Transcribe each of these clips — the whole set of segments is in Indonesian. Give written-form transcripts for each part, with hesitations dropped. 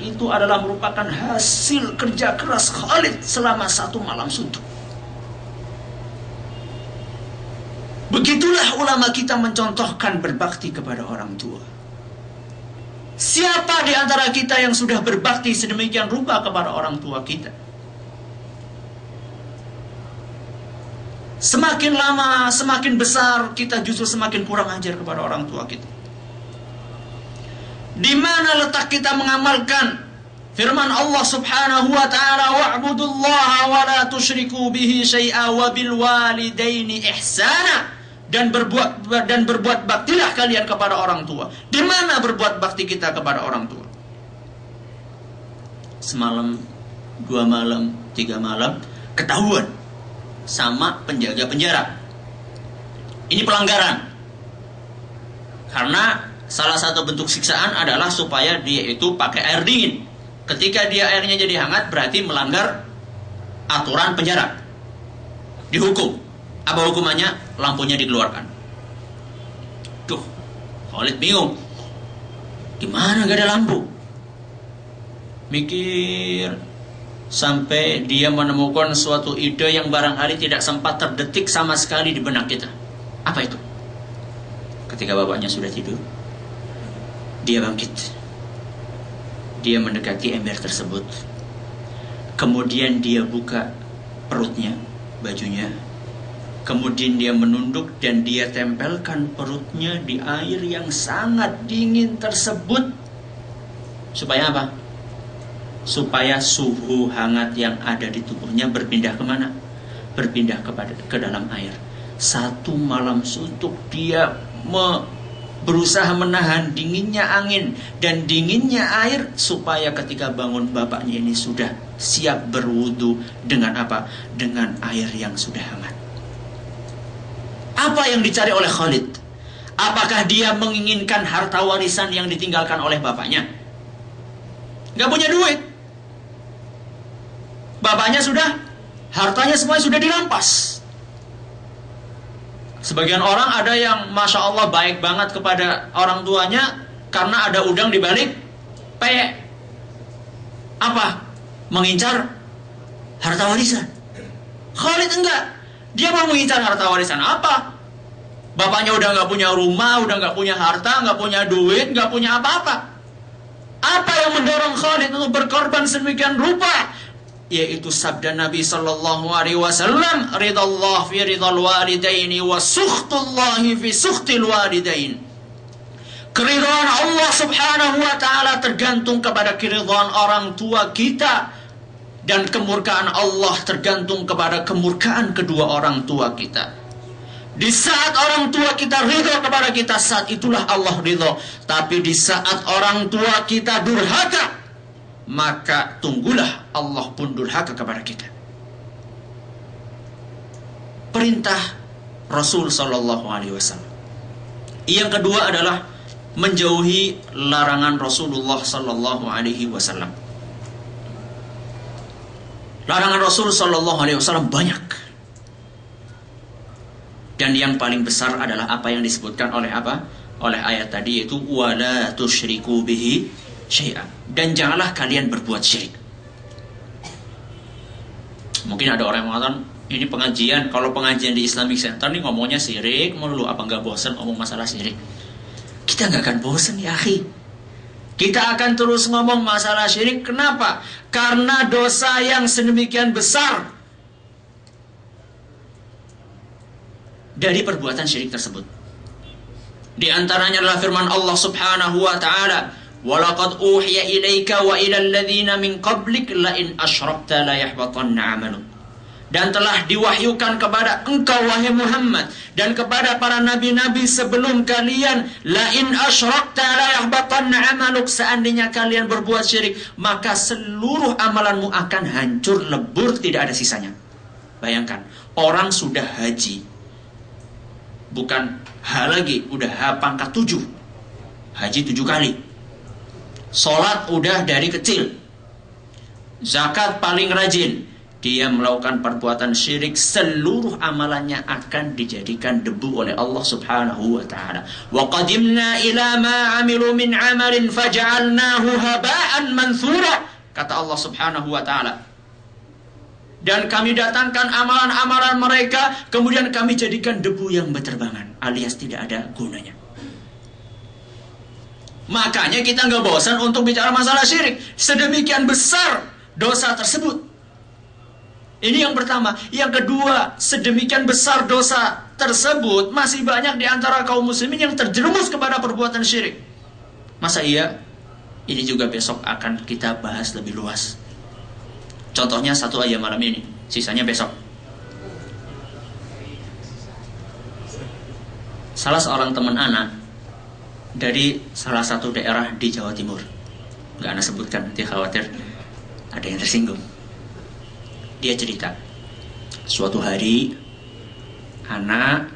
itu adalah merupakan hasil kerja keras Khalid selama 1 malam suntuk. Begitulah ulama kita mencontohkan berbakti kepada orang tua. Siapa di antara kita yang sudah berbakti sedemikian rupa kepada orang tua kita? Semakin lama, semakin besar, kita justru semakin kurang ajar kepada orang tua kita. Di mana letak kita mengamalkan firman Allah Subhanahu wa taala, wa'budullaha wa la tusyriku bihi syai'a wa bil walidaini ihsana, dan berbuat baktilah kalian kepada orang tua. Di mana berbuat bakti kita kepada orang tua? Semalam, 2 malam, 3 malam ketahuan sama penjaga penjara. Ini pelanggaran. Karena salah satu bentuk siksaan adalah supaya dia itu pakai air dingin. Ketika dia airnya jadi hangat, berarti melanggar aturan penjara. Dihukum. Apa hukumannya? Lampunya dikeluarkan. Tuh, Khalid bingung. Gimana gak ada lampu? Mikir sampai dia menemukan suatu ide yang barangkali tidak sempat terdetik sama sekali di benak kita. Apa itu? Ketika bapaknya sudah tidur, dia bangkit. Dia mendekati ember tersebut. Kemudian dia buka perutnya, bajunya. Kemudian dia menunduk dan dia tempelkan perutnya di air yang sangat dingin tersebut. Supaya apa? Supaya suhu hangat yang ada di tubuhnya berpindah kemana? Berpindah ke dalam air. 1 malam suntuk dia berusaha menahan dinginnya angin dan dinginnya air, supaya ketika bangun bapaknya ini sudah siap berwudu dengan apa? Dengan air yang sudah hangat. Apa yang dicari oleh Khalid? Apakah dia menginginkan harta warisan yang ditinggalkan oleh bapaknya? Gak punya duit. Bapaknya sudah, hartanya semuanya sudah dirampas. Sebagian orang ada yang Masya Allah baik banget kepada orang tuanya karena ada udang di balik peyek. Apa? Mengincar harta warisan. Khalid enggak. Dia mau mengincar harta warisan apa? Bapaknya udah gak punya rumah, udah gak punya harta, gak punya duit, gak punya apa-apa. Apa yang mendorong Khalid untuk berkorban sedemikian rupa? Yaitu sabda Nabi sallallahu alaihi wasallam, ridallah fi ridal walidaini wa sukhtullahi fi sukhtil walidain. Keridhaan Allah Subhanahu wa taala tergantung kepada keridhaan orang tua kita, dan kemurkaan Allah tergantung kepada kemurkaan kedua orang tua kita. Di saat orang tua kita ridha kepada kita, saat itulah Allah ridha. Tapi di saat orang tua kita durhaka, maka tunggulah Allah pun durhaka kepada kita. Perintah Rasul sallallahu alaihi wasallam. Yang kedua adalah menjauhi larangan Rasulullah sallallahu alaihi wasallam. Larangan Rasul sallallahu alaihi wasallam banyak. Dan yang paling besar adalah apa yang disebutkan oleh apa? Oleh ayat tadi, yaitu wala tusyriku bihi syai'an. Dan janganlah kalian berbuat syirik. Mungkin ada orang yang mengatakan, ini pengajian, kalau pengajian di Islamic Center nih ngomongnya syirik melulu, apa enggak bosan ngomong masalah syirik? Kita enggak akan bosan ya akhi. Kita akan terus ngomong masalah syirik. Kenapa? Karena dosa yang sedemikian besar dari perbuatan syirik tersebut. Di antaranya adalah firman Allah Subhanahu wa taala, "Walaqad uhiya ilaika wa ilal ladzina min qablik la in asyrakta la yahbatanna 'amaluk." Dan telah diwahyukan kepada engkau wahai Muhammad dan kepada para nabi-nabi sebelum kalian, la in asyrakta la yahbatanna 'amaluk, seandainya kalian berbuat syirik maka seluruh amalanmu akan hancur lebur, tidak ada sisanya. Bayangkan, orang sudah haji, bukan H lagi, udah H pangkat 7. Haji 7 kali. Sholat udah dari kecil. Zakat paling rajin. dia melakukan perbuatan syirik, seluruh amalannya akan dijadikan debu oleh Allah Subhanahu wa taala. Wa qadimna ila ma 'amilu min 'amalin faj'alnahu haba'an manthura, kata Allah Subhanahu wa taala. Dan kami datangkan amalan-amalan mereka, kemudian kami jadikan debu yang berterbangan, alias tidak ada gunanya. Makanya kita nggak bosan untuk bicara masalah syirik. Sedemikian besar dosa tersebut. Ini yang pertama. Yang kedua, sedemikian besar dosa tersebut, masih banyak di antara kaum muslimin yang terjerumus kepada perbuatan syirik. Masa iya? Ini juga besok akan kita bahas lebih luas. Contohnya satu aja malam ini, sisanya besok. Salah seorang teman anak dari salah satu daerah di Jawa Timur, nggak anak sebutkan, nanti khawatir ada yang tersinggung. Dia cerita, suatu hari anak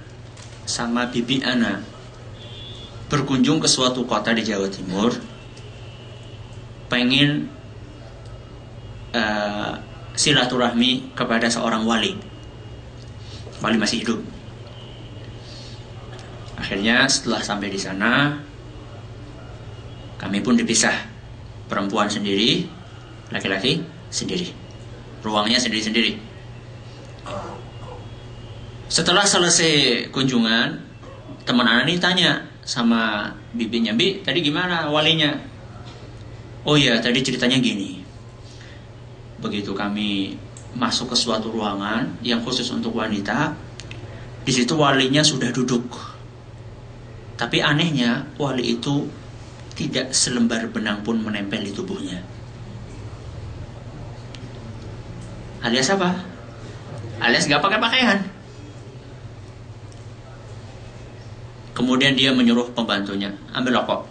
sama bibi anak berkunjung ke suatu kota di Jawa Timur, pengen silaturahmi kepada seorang wali. Wali masih hidup. Akhirnya setelah sampai di sana, kami pun dipisah. Perempuan sendiri, laki-laki sendiri. Ruangnya sendiri-sendiri. Setelah selesai kunjungan, teman anak ini tanya sama bibinya, "Bi, tadi gimana walinya?" "Oh ya, tadi ceritanya gini. Begitu kami masuk ke suatu ruangan yang khusus untuk wanita, di situ walinya sudah duduk. Tapi anehnya, wali itu tidak selembar benang pun menempel di tubuhnya." Alias apa? Alias gak pakai pakaian. Kemudian dia menyuruh pembantunya, "Ambil rokok."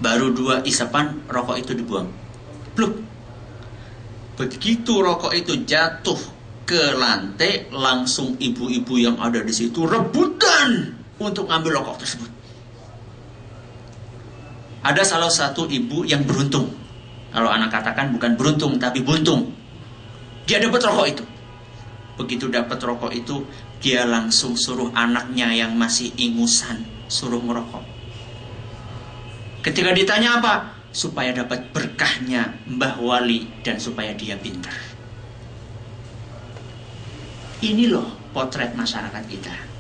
Baru 2 isapan rokok itu dibuang. Pluk. Begitu rokok itu jatuh ke lantai, langsung ibu-ibu yang ada di situ rebutan untuk ngambil rokok tersebut. Ada salah satu ibu yang beruntung. Kalau anak katakan bukan beruntung tapi buntung. Dia dapat rokok itu. Begitu dapat rokok itu, dia langsung suruh anaknya yang masih ingusan suruh ngerokok. Ketika ditanya apa? Supaya dapat berkahnya Mbah Wali dan supaya dia pintar. Ini loh potret masyarakat kita.